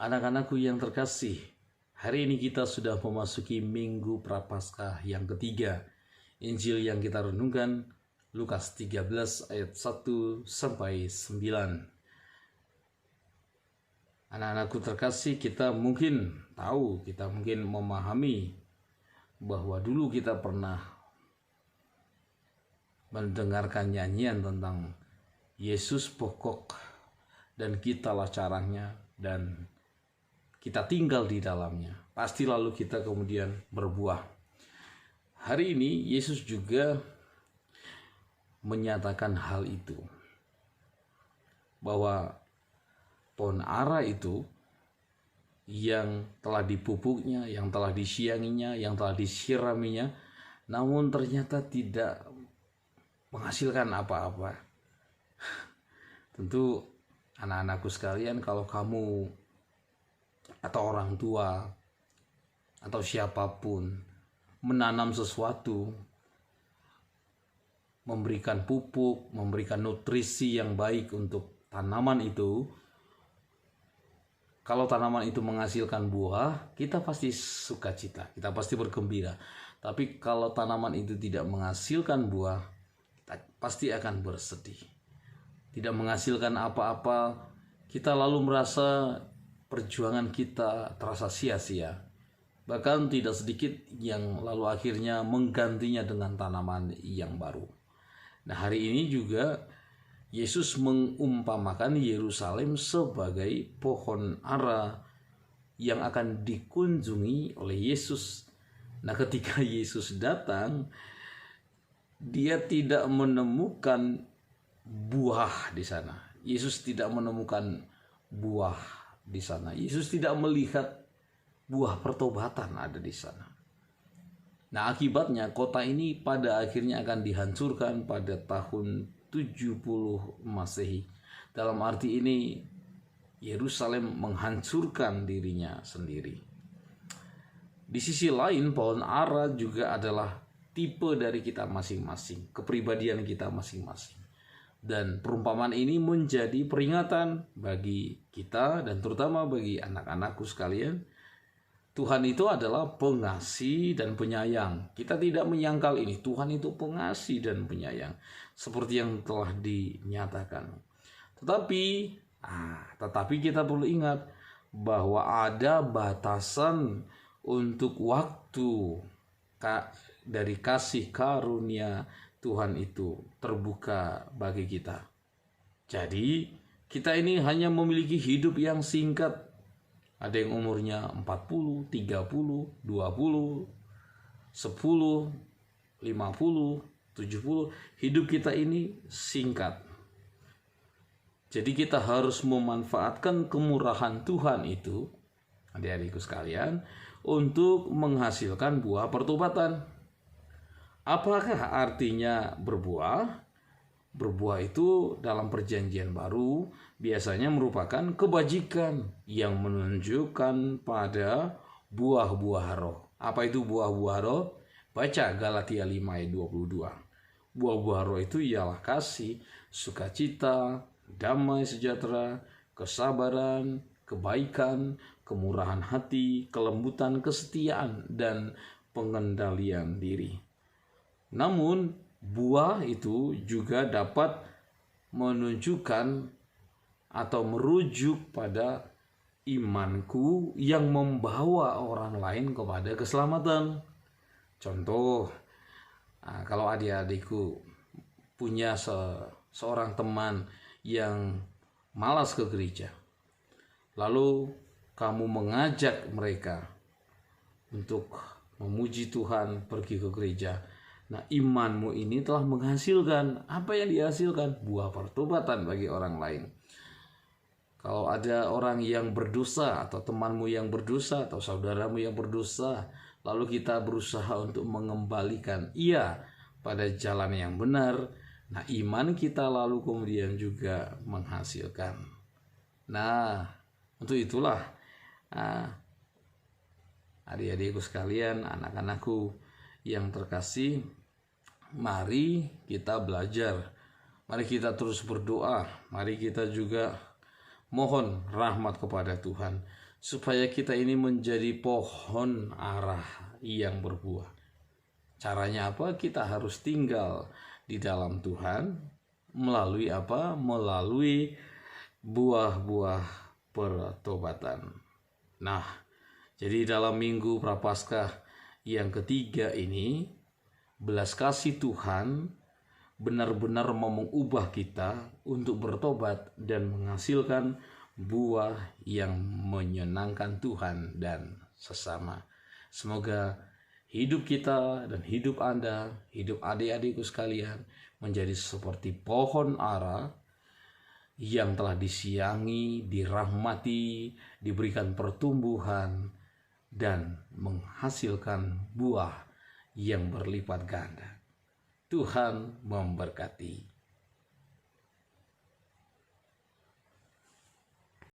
Anak-anakku yang terkasih, hari ini kita sudah memasuki Minggu Prapaskah yang ketiga. Injil yang kita renungkan Lukas 13 ayat 1 sampai 9. Anak-anakku terkasih, kita mungkin memahami bahwa dulu kita pernah mendengarkan nyanyian tentang Yesus pokok dan kitalah caranya, dan kita tinggal di dalamnya. Pasti lalu kita kemudian berbuah. Hari ini Yesus juga menyatakan hal itu, bahwa pohon ara itu yang telah dipupuknya, yang telah disianginya, yang telah disiraminya, namun ternyata tidak menghasilkan apa-apa. Tentu anak-anakku sekalian, kalau kamu atau orang tua atau siapapun menanam sesuatu, memberikan pupuk, memberikan nutrisi yang baik untuk tanaman itu, kalau tanaman itu menghasilkan buah, kita pasti sukacita, kita pasti bergembira. Tapi kalau tanaman itu tidak menghasilkan buah, kita pasti akan bersedih. Tidak menghasilkan apa-apa, kita lalu merasa perjuangan kita terasa sia-sia. Bahkan tidak sedikit yang lalu akhirnya menggantinya dengan tanaman yang baru. Nah, hari ini juga Yesus mengumpamakan Yerusalem sebagai pohon ara yang akan dikunjungi oleh Yesus. Nah, ketika Yesus datang, dia tidak menemukan buah di sana. Yesus tidak menemukan buah di sana. Yesus tidak melihat buah pertobatan ada di sana. Nah, akibatnya kota ini pada akhirnya akan dihancurkan pada tahun 70 Masehi. Dalam arti ini, Yerusalem menghancurkan dirinya sendiri. Di sisi lain, pohon ara juga adalah tipe dari kita masing-masing, kepribadian kita masing-masing. Dan perumpamaan ini menjadi peringatan bagi kita dan terutama bagi anak-anakku sekalian. Tuhan itu adalah pengasih dan penyayang. Kita tidak menyangkal ini. Tuhan itu pengasih dan penyayang, seperti yang telah dinyatakan. Tetapi kita perlu ingat bahwa ada batasan untuk waktu dari kasih karunia Tuhan itu terbuka bagi kita. Jadi kita ini hanya memiliki hidup yang singkat. Ada yang umurnya 40, 30, 20, 10, 50, 70. Hidup kita ini singkat. Jadi kita harus memanfaatkan kemurahan Tuhan itu, adik-adikku sekalian, untuk menghasilkan buah pertobatan. Apakah artinya berbuah? Berbuah itu dalam perjanjian baru biasanya merupakan kebajikan yang menunjukkan pada buah-buah roh. Apa itu buah-buah roh? Baca Galatia 5 ayat 22. Buah-buah roh itu ialah kasih, sukacita, damai sejahtera, kesabaran, kebaikan, kemurahan hati, kelembutan, kesetiaan, dan pengendalian diri. Namun, buah itu juga dapat menunjukkan atau merujuk pada imanku yang membawa orang lain kepada keselamatan. Contoh, kalau adik-adikku punya seorang teman yang malas ke gereja, lalu kamu mengajak mereka untuk memuji Tuhan, pergi ke gereja. Nah, imanmu ini telah menghasilkan, apa yang dihasilkan? Buah pertobatan bagi orang lain. Kalau ada orang yang berdosa, atau temanmu yang berdosa, atau saudaramu yang berdosa, lalu kita berusaha untuk mengembalikan ia pada jalan yang benar, nah iman kita lalu kemudian juga menghasilkan. Nah, untuk itulah adik-adikku sekalian, anak-anakku yang terkasih, mari kita belajar, mari kita terus berdoa, mari kita juga mohon rahmat kepada Tuhan supaya kita ini menjadi pohon ara yang berbuah. Caranya apa? Kita harus tinggal di dalam Tuhan melalui apa? Melalui buah-buah pertobatan. Nah, jadi dalam minggu Prapaskah yang ketiga ini, belas kasih Tuhan benar-benar mau mengubah kita untuk bertobat dan menghasilkan buah yang menyenangkan Tuhan dan sesama. Semoga hidup kita dan hidup Anda, hidup adik-adikku sekalian menjadi seperti pohon ara yang telah disiangi, dirahmati, diberikan pertumbuhan, dan menghasilkan buah yang berlipat ganda. Tuhan memberkati.